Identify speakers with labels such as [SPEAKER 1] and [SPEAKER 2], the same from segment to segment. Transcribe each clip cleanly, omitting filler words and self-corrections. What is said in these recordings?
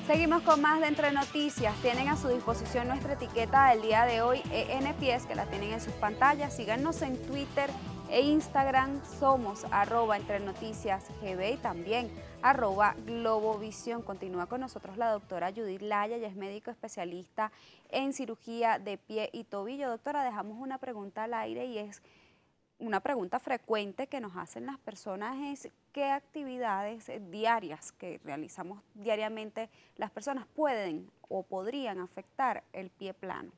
[SPEAKER 1] Seguimos con más de Entre Noticias. Tienen a su disposición nuestra etiqueta del día de hoy, ENPies, que la tienen en sus pantallas. Síganos en Twitter e Instagram. Somos @entrenoticiasgb y también @globovisión. Continúa con nosotros la doctora Judith Laya, ella es médico especialista en cirugía de pie y tobillo. Doctora, dejamos una pregunta al aire y es una pregunta frecuente que nos hacen las personas es qué actividades diarias que realizamos diariamente las personas pueden o podrían afectar el pie plano.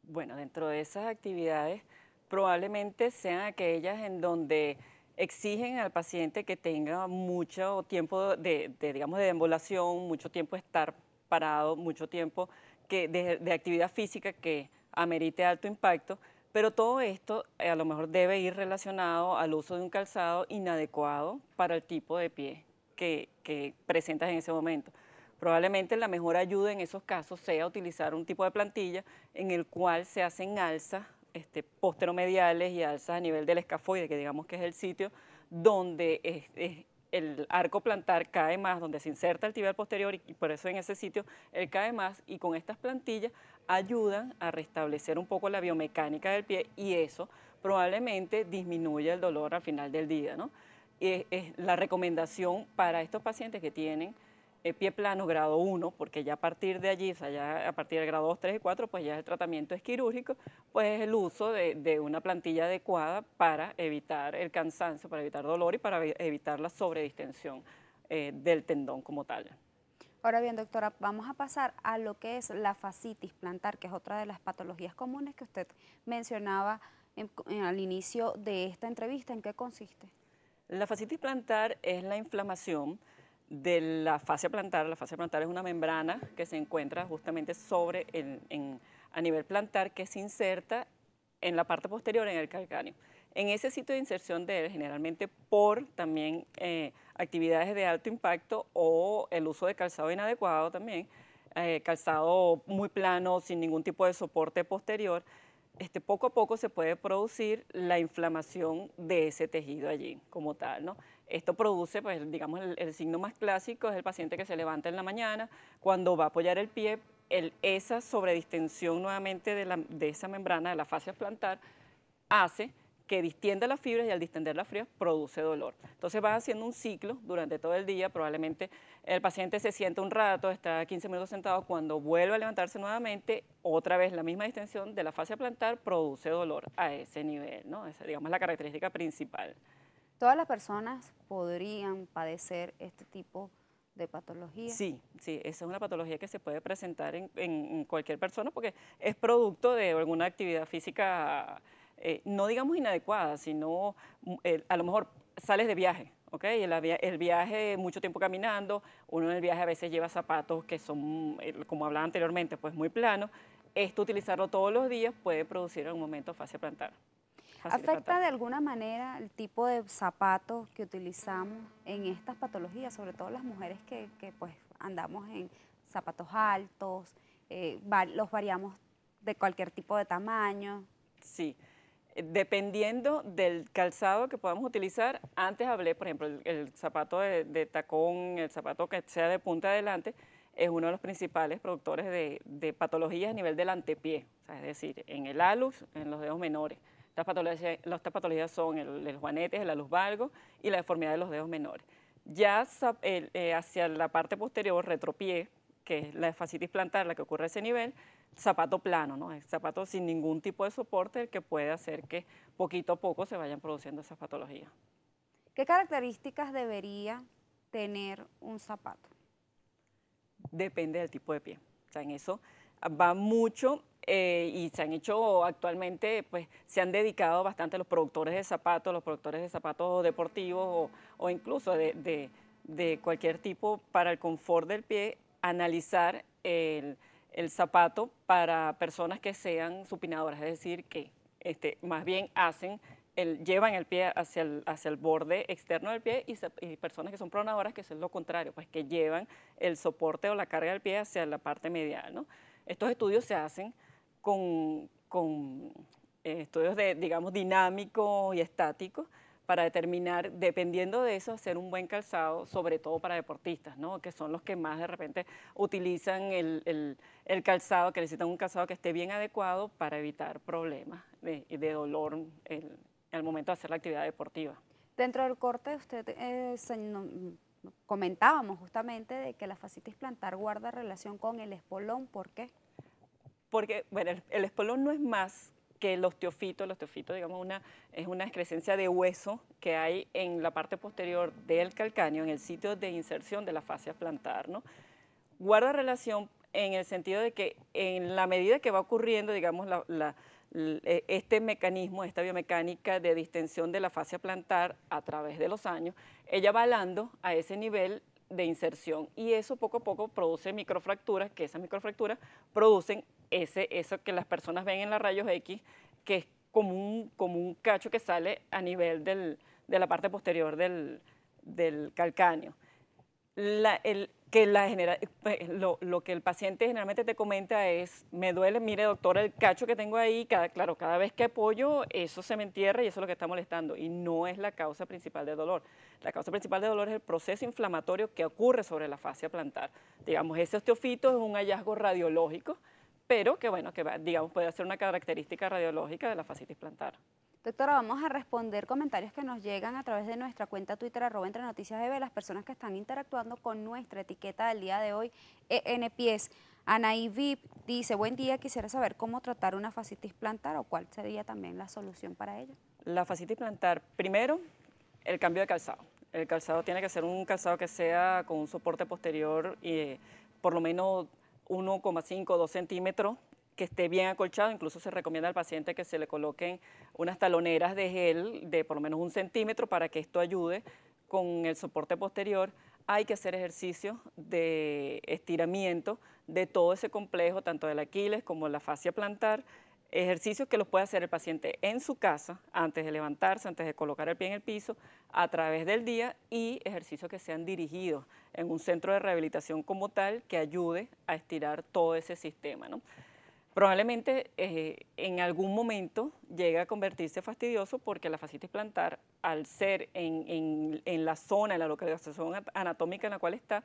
[SPEAKER 2] Bueno, dentro de esas actividades probablemente sean aquellas en donde exigen al paciente que tenga mucho tiempo digamos, de deambulación, mucho tiempo estar parado, mucho tiempo de actividad física que amerite alto impacto, pero todo esto a lo mejor debe ir relacionado al uso de un calzado inadecuado para el tipo de pie que presentas en ese momento. Probablemente la mejor ayuda en esos casos sea utilizar un tipo de plantilla en el cual se hacen alzas posteromediales y alzas a nivel del escafoide, que digamos que es el sitio donde el arco plantar cae más, donde se inserta el tibial posterior y por eso en ese sitio él cae más, y con estas plantillas ayudan a restablecer un poco la biomecánica del pie y eso probablemente disminuye el dolor al final del día, ¿no? Es la recomendación para estos pacientes que tienen pie plano grado 1, porque ya a partir de allí, o sea, ya a partir del grado 2, 3 y 4, pues ya el tratamiento es quirúrgico, pues es el uso de una plantilla adecuada para evitar el cansancio, para evitar dolor y para evitar la sobredistensión del tendón como tal.
[SPEAKER 1] Ahora bien, doctora, vamos a pasar a lo que es la fascitis plantar, que es otra de las patologías comunes que usted mencionaba al inicio de esta entrevista. ¿En qué consiste?
[SPEAKER 2] La fascitis plantar es la inflamación de la fascia plantar. La fascia plantar es una membrana que se encuentra justamente sobre a nivel plantar, que se inserta en la parte posterior, en el calcáneo. En ese sitio de inserción de él, generalmente por también actividades de alto impacto o el uso de calzado inadecuado también, calzado muy plano, sin ningún tipo de soporte posterior, poco a poco se puede producir la inflamación de ese tejido allí como tal, ¿no? Esto produce, pues, digamos, el signo más clásico es el paciente que se levanta en la mañana, cuando va a apoyar el pie, esa sobredistensión nuevamente de esa membrana, de la fascia plantar, hace que distienda las fibras y al distender las fibras produce dolor. Entonces va haciendo un ciclo durante todo el día, probablemente el paciente se sienta un rato, está 15 minutos sentado, cuando vuelve a levantarse nuevamente, otra vez la misma distensión de la fascia plantar produce dolor a ese nivel, ¿no? Esa, digamos, es la característica principal.
[SPEAKER 1] ¿Todas las personas podrían padecer este tipo de patología?
[SPEAKER 2] Sí, sí, esa es una patología que se puede presentar en cualquier persona porque es producto de alguna actividad física, no digamos inadecuada, sino a lo mejor sales de viaje, ¿ok? El viaje, mucho tiempo caminando, uno en el viaje a veces lleva zapatos que son, como hablaba anteriormente, pues muy planos. Esto utilizarlo todos los días puede producir en un momento fascia plantar. Fascitis
[SPEAKER 1] ¿Afecta
[SPEAKER 2] plantar.
[SPEAKER 1] de alguna manera el tipo de zapatos que utilizamos en estas patologías, sobre todo las mujeres que pues andamos en zapatos altos, los variamos de cualquier tipo de tamaño?
[SPEAKER 2] Sí, dependiendo del calzado que podamos utilizar, antes hablé, por ejemplo, el zapato de tacón, el zapato que sea de punta adelante, es uno de los principales productores de patologías a nivel del antepié, o sea, es decir, en el alus, en los dedos menores. Estas patologías son el juanetes, el alus valgo y la deformidad de los dedos menores. Ya hacia la parte posterior, retropié, que es la fascitis plantar, la que ocurre a ese nivel, zapato plano, ¿no? Es zapato sin ningún tipo de soporte, el que puede hacer que poquito a poco se vayan produciendo esas patologías.
[SPEAKER 1] ¿Qué características debería tener un zapato?
[SPEAKER 2] Depende del tipo de pie. O sea, en eso va mucho y se han hecho actualmente, pues se han dedicado bastante los productores los productores de zapatos deportivos o incluso de cualquier tipo para el confort del pie, analizar el zapato para personas que sean supinadoras, es decir, que más bien llevan el pie hacia el borde externo del pie y personas que son pronadoras que es lo contrario, pues que llevan el soporte o la carga del pie hacia la parte medial, ¿no? Estos estudios se hacen con estudios digamos, dinámicos y estáticos para determinar, dependiendo de eso, hacer un buen calzado, sobre todo para deportistas, ¿no? Que son los que más de repente utilizan el calzado, que necesitan un calzado que esté bien adecuado para evitar problemas de dolor al momento de hacer la actividad deportiva.
[SPEAKER 1] Dentro del corte usted comentábamos justamente de que la fascitis plantar guarda relación con el espolón. ¿Por qué?
[SPEAKER 2] Porque, bueno, el espolón no es más que el osteofito. El osteofito, digamos, es una excrescencia de hueso que hay en la parte posterior del calcáneo, en el sitio de inserción de la fascia plantar, ¿no? Guarda relación en el sentido de que en la medida que va ocurriendo, digamos, este mecanismo, esta biomecánica de distensión de la fascia plantar a través de los años, ella va alando a ese nivel de inserción y eso poco a poco produce microfracturas, que esas microfracturas producen eso que las personas ven en los rayos X, que es como un cacho que sale a nivel de la parte posterior del calcáneo. Lo que el paciente generalmente te comenta es, me duele, mire doctora, el cacho que tengo ahí, claro, cada vez que apoyo, eso se me entierra y eso es lo que está molestando, y no es la causa principal del dolor. La causa principal del dolor es el proceso inflamatorio que ocurre sobre la fascia plantar. Digamos, ese osteofito es un hallazgo radiológico, pero que bueno, digamos, puede ser una característica radiológica de la fascitis plantar.
[SPEAKER 1] Doctora, vamos a responder comentarios que nos llegan a través de nuestra cuenta Twitter, @EntreNoticiasEB, las personas que están interactuando con nuestra etiqueta del día de hoy, ENPies. Anaí Vip dice, buen día, quisiera saber cómo tratar una fascitis plantar o cuál sería también la solución para ella.
[SPEAKER 2] La fascitis plantar, primero, el cambio de calzado. El calzado tiene que ser un calzado que sea con un soporte posterior por lo menos 1,5 o 2 centímetros, que esté bien acolchado. Incluso se recomienda al paciente que se le coloquen unas taloneras de gel de por lo menos 1 centímetro para que esto ayude con el soporte posterior. Hay que hacer ejercicios de estiramiento de todo ese complejo, tanto del Aquiles como la fascia plantar, ejercicios que los puede hacer el paciente en su casa, antes de levantarse, antes de colocar el pie en el piso, a través del día, y ejercicios que sean dirigidos en un centro de rehabilitación como tal, que ayude a estirar todo ese sistema, ¿no? Probablemente en algún momento llegue a convertirse fastidioso porque la fascitis plantar, al ser en la zona, en la localización anatómica en la cual está,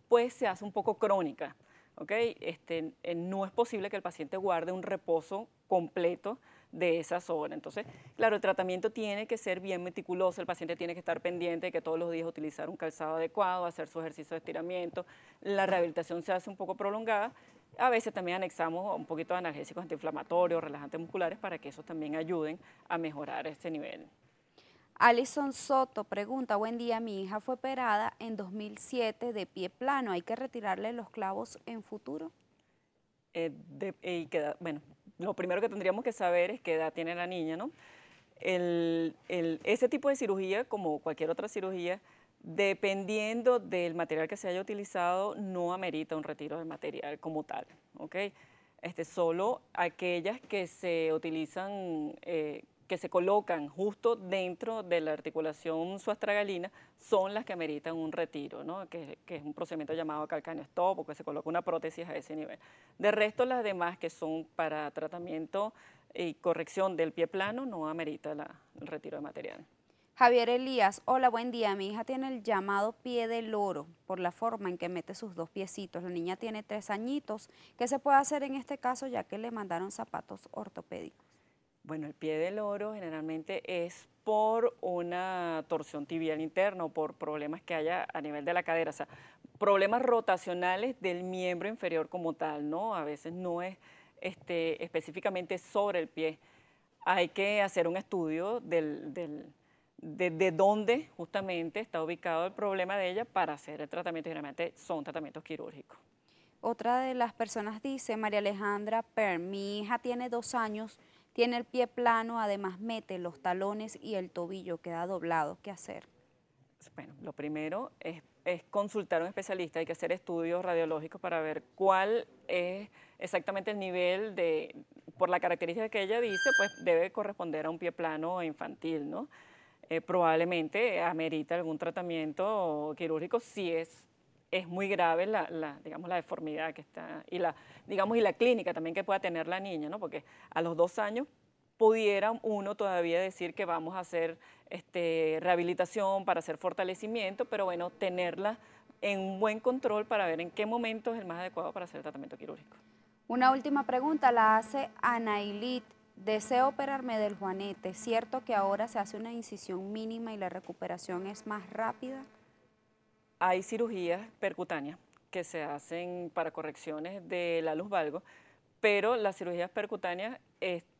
[SPEAKER 2] pues se hace un poco crónica. ¿Okay? No es posible que el paciente guarde un reposo completo de esa zona. Entonces, claro, el tratamiento tiene que ser bien meticuloso, el paciente tiene que estar pendiente de que todos los días utilizar un calzado adecuado, hacer su ejercicio de estiramiento, la rehabilitación se hace un poco prolongada. A veces también anexamos un poquito de analgésicos antiinflamatorios, relajantes musculares, para que esos también ayuden a mejorar ese nivel.
[SPEAKER 1] Alison Soto pregunta, buen día, mi hija fue operada en 2007 de pie plano, ¿hay que retirarle los clavos en futuro?
[SPEAKER 2] Bueno, lo primero que tendríamos que saber es qué edad tiene la niña, ¿no? Ese tipo de cirugía, como cualquier otra cirugía, dependiendo del material que se haya utilizado, no amerita un retiro de material como tal, ¿ok? Solo aquellas que se utilizan, que se colocan justo dentro de la articulación suastragalina son las que ameritan un retiro, ¿no? Que es un procedimiento llamado calcáneo stop, o que se coloca una prótesis a ese nivel. De resto, las demás que son para tratamiento y corrección del pie plano no amerita el retiro de material.
[SPEAKER 1] Javier Elías, hola, buen día, mi hija tiene el llamado pie de loro por la forma en que mete sus dos piecitos, la niña tiene 3 añitos, ¿qué se puede hacer en este caso ya que le mandaron zapatos ortopédicos?
[SPEAKER 2] Bueno, el pie del loro generalmente es por una torsión tibial interna o por problemas que haya a nivel de la cadera, o sea, problemas rotacionales del miembro inferior como tal, ¿no? A veces no es específicamente sobre el pie. Hay que hacer un estudio de dónde justamente está ubicado el problema de ella para hacer el tratamiento. Generalmente son tratamientos quirúrgicos.
[SPEAKER 1] Otra de las personas dice, María Alejandra Perm, mi hija tiene 2 años, tiene el pie plano, además mete los talones y el tobillo queda doblado, ¿qué hacer?
[SPEAKER 2] Bueno, lo primero es consultar a un especialista, hay que hacer estudios radiológicos para ver cuál es exactamente el nivel por la característica que ella dice, pues debe corresponder a un pie plano infantil, ¿no? Probablemente amerita algún tratamiento quirúrgico si es muy grave digamos, la deformidad que está, digamos, y la clínica también que pueda tener la niña, ¿no? Porque a los 2 años pudiera uno todavía decir que vamos a hacer rehabilitación para hacer fortalecimiento, pero bueno, tenerla en un buen control para ver en qué momento es el más adecuado para hacer el tratamiento quirúrgico.
[SPEAKER 1] Una última pregunta la hace Anailit. Deseo operarme del juanete. ¿Cierto que ahora se hace una incisión mínima y la recuperación es más rápida?
[SPEAKER 2] Hay cirugías percutáneas que se hacen para correcciones de la luz valgo, pero las cirugías percutáneas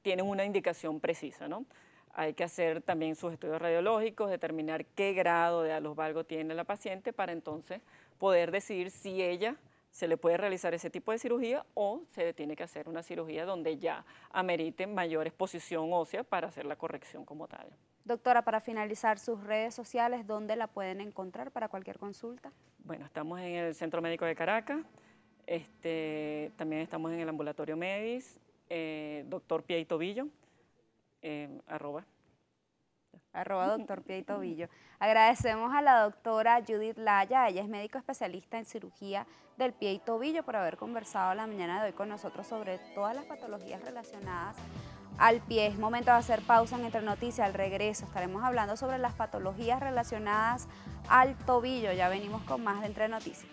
[SPEAKER 2] tienen una indicación precisa, ¿no? Hay que hacer también sus estudios radiológicos, determinar qué grado de alus valgo tiene la paciente para entonces poder decidir si ella se le puede realizar ese tipo de cirugía o se le tiene que hacer una cirugía donde ya amerite mayor exposición ósea para hacer la corrección como tal.
[SPEAKER 1] Doctora, para finalizar, sus redes sociales, ¿dónde la pueden encontrar para cualquier consulta?
[SPEAKER 2] Bueno, estamos en el Centro Médico de Caracas, también estamos en el Ambulatorio Medis, Doctor Pie y Tobillo,
[SPEAKER 1] @ doctor Pie y Tobillo. Agradecemos a la doctora Judith Laya, ella es médico especialista en cirugía del pie y tobillo, por haber conversado la mañana de hoy con nosotros sobre todas las patologías relacionadas al pie. Es momento de hacer pausa en Entre Noticias. Al regreso estaremos hablando sobre las patologías relacionadas al tobillo. Ya venimos con más de Entre Noticias.